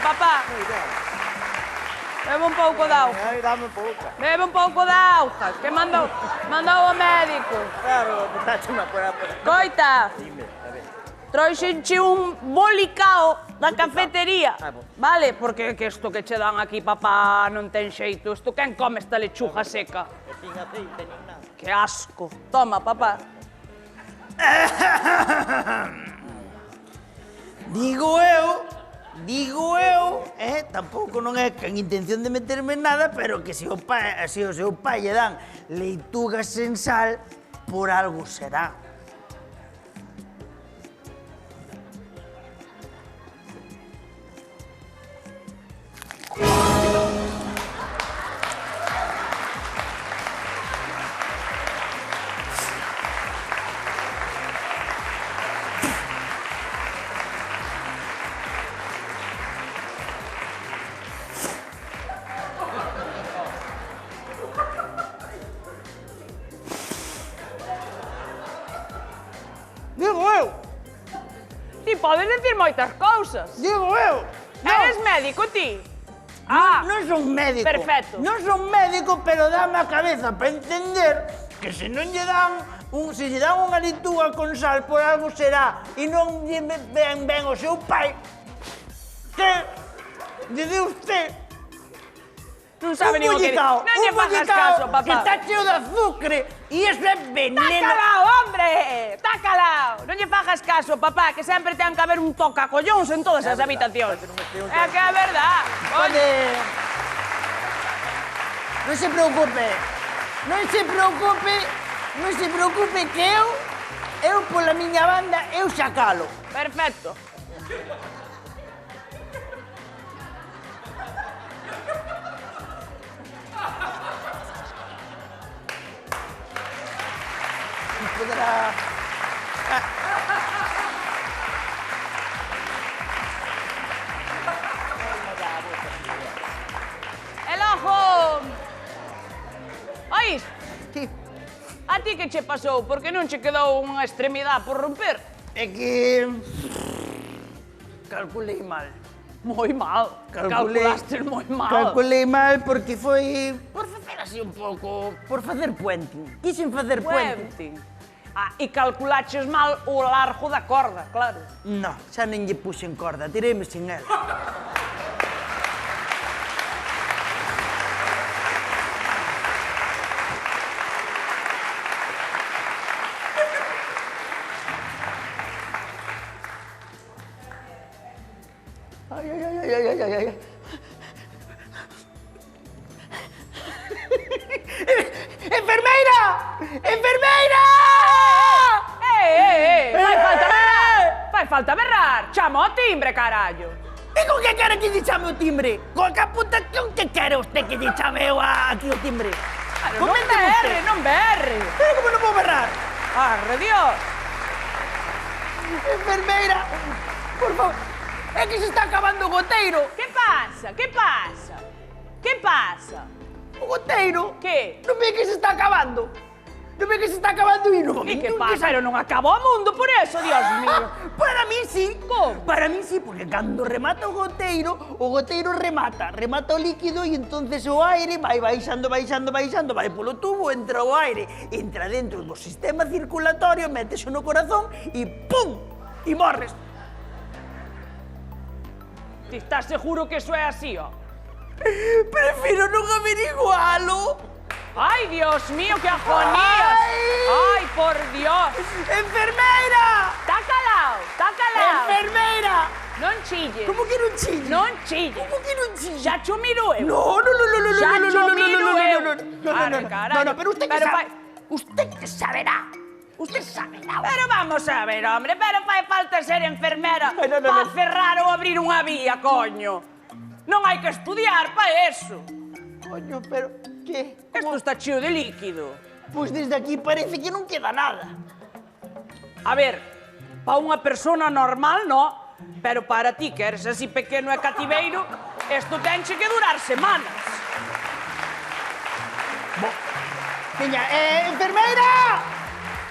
mal, papá. Bebe un pouco de auga. Ai, dame pouca. Bebe un pouco de auga, que mandou o médico. Claro, botáchema por aí. Coita, Dime, a ver. trouxenche un bolicao da cafetería. Ah, bo. Vale, porque que isto que che dan aquí, papá, non ten xeito. Isto quen come esta lechuga seca? E sin aceite nin nada. Que asco. Toma, papá. Digo eu, tampouco non é con intención de meterme en nada, pero que se o seu pai lle dan leitugas sen sal, por algo será. Digo eu, Ti podes decir moitas cousas. digo eu. Eres médico, ti? Ah, Non son médico. perfecto. Non son médico, pero dame a cabeza para entender que se non lle dan se lle dan unha leituga con sal, por algo será, e non lle ben o seu pai, que lle deu usted non sabe nin o que... Non lle fagas caso, que papá. está cheo de azúcar e iso é Tá veneno. calao, hombre! Tá calao! Non lle fagas caso, papá, que sempre ten que haber un tocacollóns en todas as habitacións. É que é verdad. Pode... Non se preocupe. Non se preocupe. Non se preocupe que eu pola miña banda, eu xa calo. Perfecto. Poderá... E logo... Oís, Sí. a ti que che pasou? Porque non che quedou unha extremidade por romper? É que... Calculei mal. Moi mal. Calculaste moi mal. Calculei mal porque foi... Por facer así un pouco... Por facer puente. Quixen facer puente. Puente. Ah, e calculaches mal o largo da corda, claro. No, xa non lle puxen corda, tireime sin ela. Ai. ¡Enfermeira! ¡Enfermeira! Fai falta berrar. Chama ao timbre, carallo. E con que quere que lle chame o timbre? Con que puta con que quere usted que lle chame eu aquí o timbre? Claro, non berre, non berre. Pero como non vou berrar? Arre, Dios. Enfermeira, por favor. É que se está acabando o goteiro. Que pasa? Que pasa? Que pasa? O goteiro. Que? Non ve que se está acabando? Non ve que se está acabando e no E momento que en pasa? se- Pero non acabou o mundo por eso, Dios mío. Para mí sí. Como? Para mí sí, porque cando remata o goteiro remata o líquido e entonces o aire vai baixando, vai polo tubo, entra o aire, entra dentro do sistema circulatorio, métese no corazón e pum! E morres. Ti estás seguro que eso é así, ó? Prefiro non averigualo. Ai, Dios mío, que agonías. Ai, por Dios. Enfermeira! Tá calao, tá calao. Enfermeira! Non chilles. Como que non chille? Non chilles. Como que non chille? Xa cho miro eu. No, Xa cho miro eu. No, pero usted que sabe. Usted que saberá. Usted saberá. Pero vamos a ver, hombre, pero fai falta ser enfermera Ay, no, para no. cerrar ou abrir unha vía, coño. Non hai que estudiar para eso. Coño, pero que? Isto está cheo de líquido. Pois desde aquí parece que non queda nada. A ver, para unha persona normal, no, pero para ti, que eres así pequeno e cativeiro, isto tenche que durar semanas. Veña, enfermeira!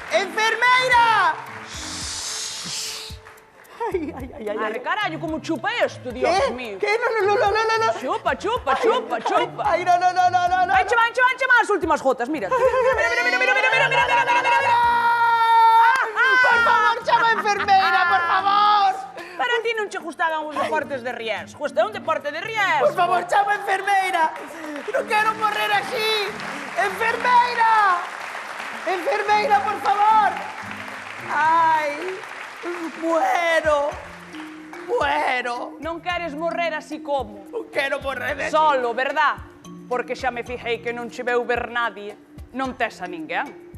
Enfermeira! Madre carallo, como chupa esto, Dios mío. ¿Qué? No. Chupa. Ay, no. Enche más as últimas gotas, mira. Mira. Por favor, chama a enfermeira, por favor. Para ti non che gustaban os deportes de riesgo. Este é un deporte de riesgo. Por favor, chama a enfermeira. Non quero morrer así. Enfermeira. Enfermeira, por favor. Ai, muero. Non queres morrer así como? Non quero morrer así. Solo, verdad? Porque xa me fijei que non che veu ver nadie. Non tes a ninguén.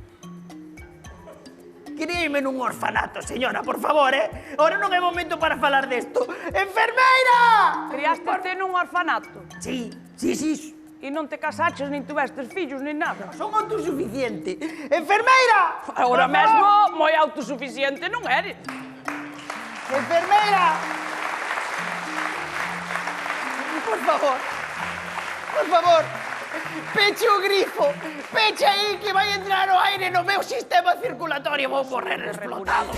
Críeme nun orfanato, señora, por favor, Ahora non é momento para falar desto. Enfermeira! Criástete nun orfanato. Sí. E non te casaches, nin tuvestes fillos, nin nada. Son autosuficiente. Enfermeira! Agora mesmo, moi autosuficiente non eres. Enfermeira! Por favor, peche o grifo, peche aí que vai entrar o aire no meu sistema circulatorio. Vou morrer explotado.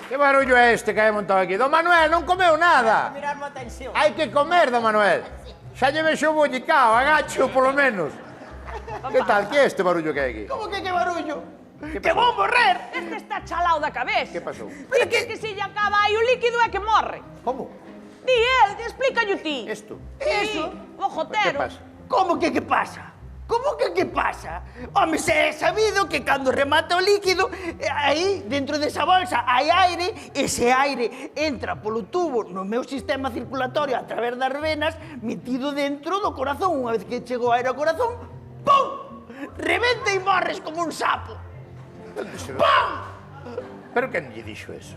Que barullo é este que hai montado aquí? Don Manuel non comeu nada. Mirarme a tensión. Hai que comer, don Manuel. Xa lle vexo o bollicao, agacho polo menos. Que tal? Que é este barullo que hai aquí? Como que barullo? Que Que pasou? vou morrer! Este está chalao da cabeza. Que pasou? Pero que se lle acaba aí o líquido é que morre. Como? Di el, explícayo ti. Isto? Eso? O Que jotero. pasa? Como que pasa? Como que pasa? Home, se é sabido que cando remata o líquido, aí, dentro desa bolsa, hai aire, ese aire entra polo tubo no meu sistema circulatorio a través das venas, metido dentro do corazón. Unha vez que chegou o aire ao corazón, ¡pum! Rebenta e morres como un sapo. ¡Pum! Pero quen lle dixo eso?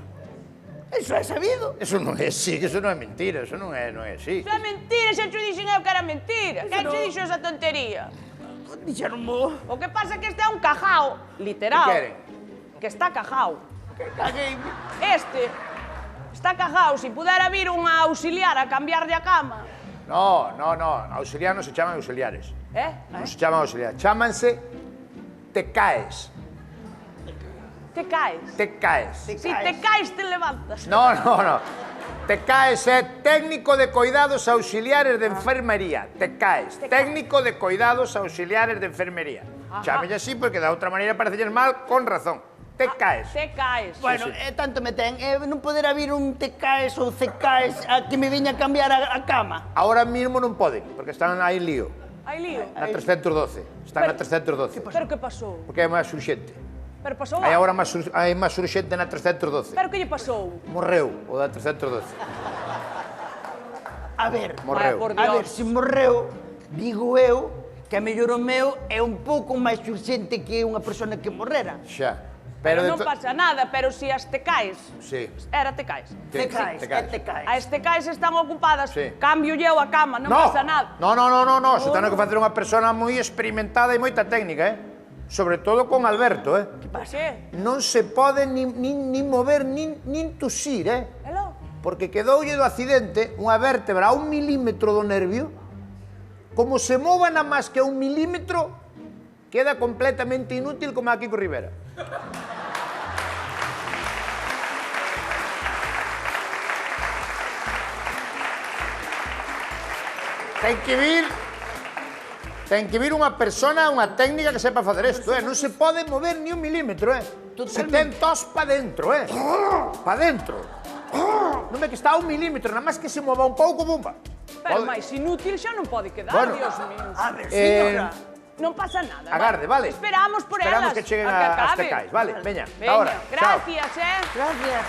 Eso é sabido. Eso non é así, que eso non é mentira, eso non é así. Iso é mentira, xa te dixen eu que era mentira. Quen che dixo esa tontería? Dixeronmo O que pasa é que este é un cajao, literal. Que queren? Que está cajao. que cagueime. Este está cajao. Si pudera vir unha auxiliar a cambiarlle a cama. No, auxiliar non se chaman auxiliares. Non se chaman auxiliares, chámanse te caes. Te caes. Te caes. Si te caes, te levantas. No. Te caes é técnico de cuidados auxiliares de enfermería. Te caes. Técnico de cuidados auxiliares de enfermería. Chámelle así porque da outra maneira parecelles mal con razón. Te caes. Te caes. Bueno, tanto me ten. Non poderá vir un te caes ou ce caes a que me viña a cambiar a cama. Ahora mismo non poden, porque están aí lío. Hai lío. Na 312. Están na 312. Pero que pasou? Porque é máis urxente. Pero pasou Hai algo? agora máis urxente na 312. Pero que lle pasou? Morreu o da 312. A ver, Morreu. Por a Dios. ver, se morreu, digo eu que a mellor o meu é un pouco máis urxente que unha persona que morrera. Xa. Pero de non to- pasa nada, pero si as te caes. Sí. Era te caes. Te caes, te caes. te caes. As te caes están ocupadas. Sí. Cambio eu a cama, non pasa nada. No. Se ten que facer unha persona moi experimentada e moita técnica, Sobre todo con Alberto, Por que? Non se pode nin mover, nin tusir, Elo? Porque quedoulle do accidente unha vértebra a 1 milímetro do nervio. Como se mova na máis que 1 milímetro, queda completamente inútil como a Kiko Rivera. Ten que vir unha persona, unha técnica que sepa facer isto, Non se pode mover ni 1 milímetro, Se ten tos pa dentro, Pa dentro. Non é que está a 1 milímetro, nada máis que se mova un pouco, bumba. Pero máis inútil xa non pode quedar, Bueno. Dios mío. A ver, señora. Non pasa nada. Agarde, vale? Esperamos por Esperamos elas. que cheguen a que as acabe. tecais, vale? Veña, Veña, ahora. Chao. gracias, Gracias.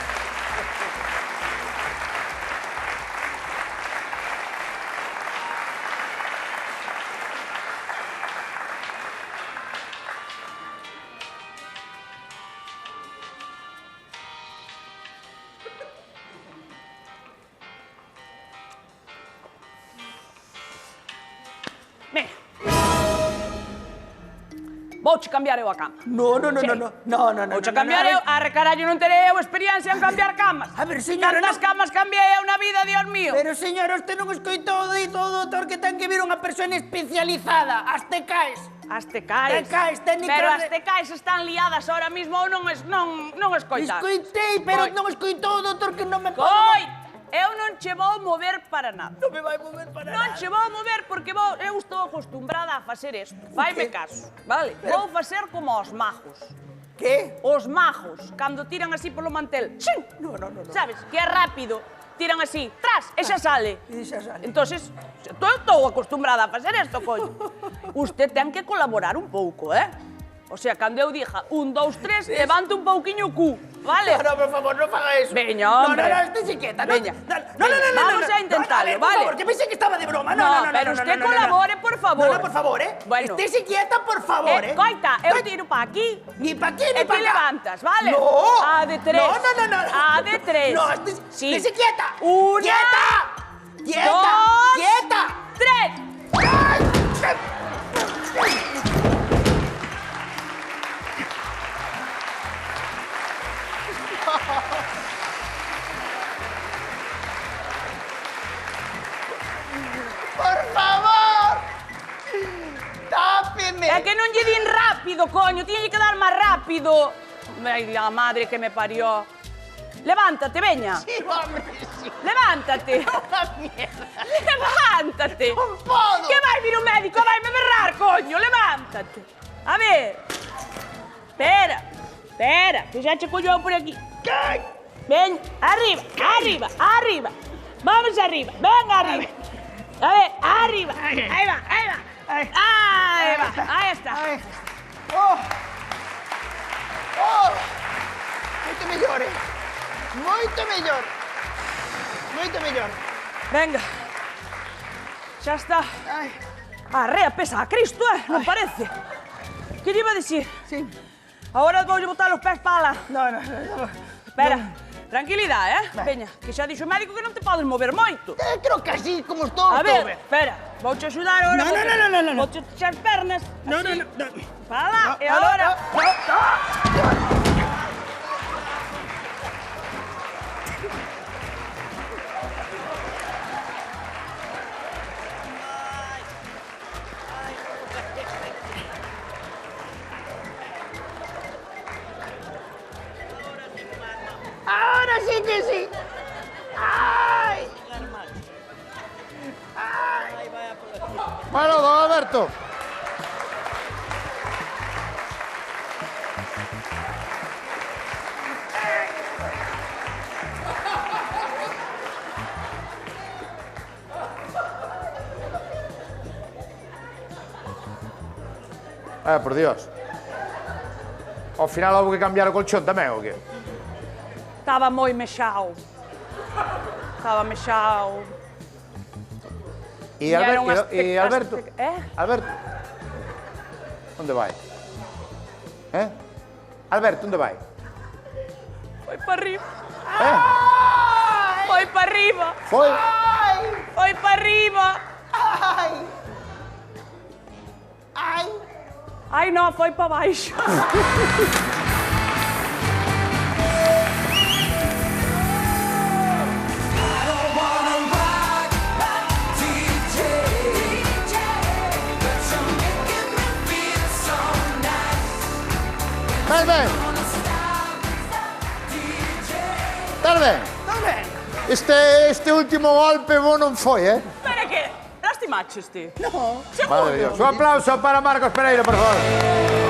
Vouche cambiar eu a cama. No. Vouche cambiar eu, arre carallo, non terei eu experiencia en cambiar camas. A ver, señora, Cantas camas cambiei eu na vida, Dios mío? Pero, señora, usted non escoitou o dito do doutor que ten que vir unha persona especializada. As te caes. As te caes. Te caes, técnicas Pero de- as te caes están liadas ahora mismo ou non escoitas. Escoitei, pero Coi. non escoitou o doutor que non me pode... Coi, eu non che vou mover para nada. Non me vai mover para Non nada. che vou mover porque eu estou acostumbrada a facer isto. Faime caso, vale? Vou facer como os majos. Que? Os majos, cando tiran así polo mantel. Xin! No. Sabes? Que é rápido. Tiran así, tras, e xa sale. E xa sale. Entonces, estou acostumbrada a facer isto, coño. Usted ten que colaborar un pouco, O sea, cando eu dixa 1, 2, 3, levante un pouquiño o cu, vale? No, por favor, no faga eso. Veña, hombre. No, estése quieta. Veña. No. Vamos a intentarlo, ver, vale. Por favor, que pensé que estaba de broma. No, pero usted colabore, por favor. No, por favor, Bueno. Estése quieta, por favor, Coita, eu tiro pa aquí. Ni pa' aquí, ni E pa' ti acá. levantas, vale? No. A de 3. No. A de 3. No, Sí. estése quieta. Una. Quieta. Dos. Quieta. 3. Por favor. Tápeme. É que non lle din rápido, coño. Tiñe que dar máis rápido. Ai, la madre que me parió. Levántate, veña. Sí, hombre, sí. Levántate. Una mierda. Levántate. Non podo. Que vai vir un médico, vai me berrar, coño. Levántate. A ver. Espera, que xa che collo por aquí. Ay. Ven, arriba. Vamos arriba, ven arriba. A ver, arriba. Ahí va. Ahí está. Ay. Oh. Moito mellor, Moito mellor. Venga. Xa está. Ay. Arrea, pesa a Cristo, non parece. Que lle iba a dicir? Sí. Ahora voulle botar os pés para lá. No. Espera, tranquilidade, Veña, que xa dixo o médico que non te podes mover moito. Creo que así como estou, A ver, estou ben. espera, vouche axudar agora. No. Vouche echar as pernas. No. Para lá, e agora... Ahora sí que sí. Ay. Bueno, don Alberto. Por Dios. Ao final houve que cambiar o colchón tamén, ou que? Estaba moi mexao. E Era unhas Alberto? tecas- Alberto? Onde vai? Alberto, onde vai? Foi para arriba. Eh? Foi para arriba. Foi? Foi para arriba. Ai, non, foi para baixo. Ben. Tal ben. Este último golpe bo non foi, Espera que, lastimaches ti. No. Seguro. Madre de Dios. Un aplauso para Marcos Pereira, por favor.